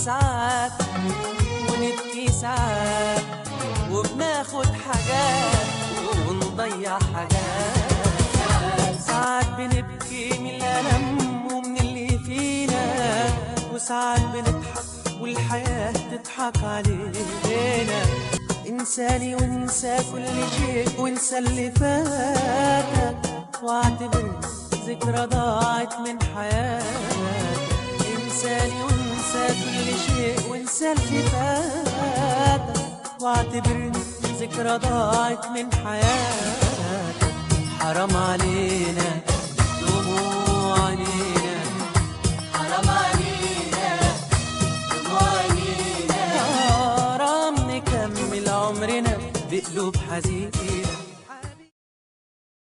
ساعات ونبكي ساعات، وبناخد حاجات ونضيع حاجات. ساعات بنبكي من الألم ومن اللي فينا، وساعات بنضحك والحياة تضحك علينا. انساني وانسى كل شيء وانسى اللي فاتك، واعتبر ذكرى ضاعت من حياتك. انساني وانسى كل شيء وانسى اللي فاتك، واعتبر ذكرى ضاعت من حياتك. حرام علينا دموع عينينا، حرام علينا دموع عينينا، حرام نكمل عمرنا بقلوب حزينة.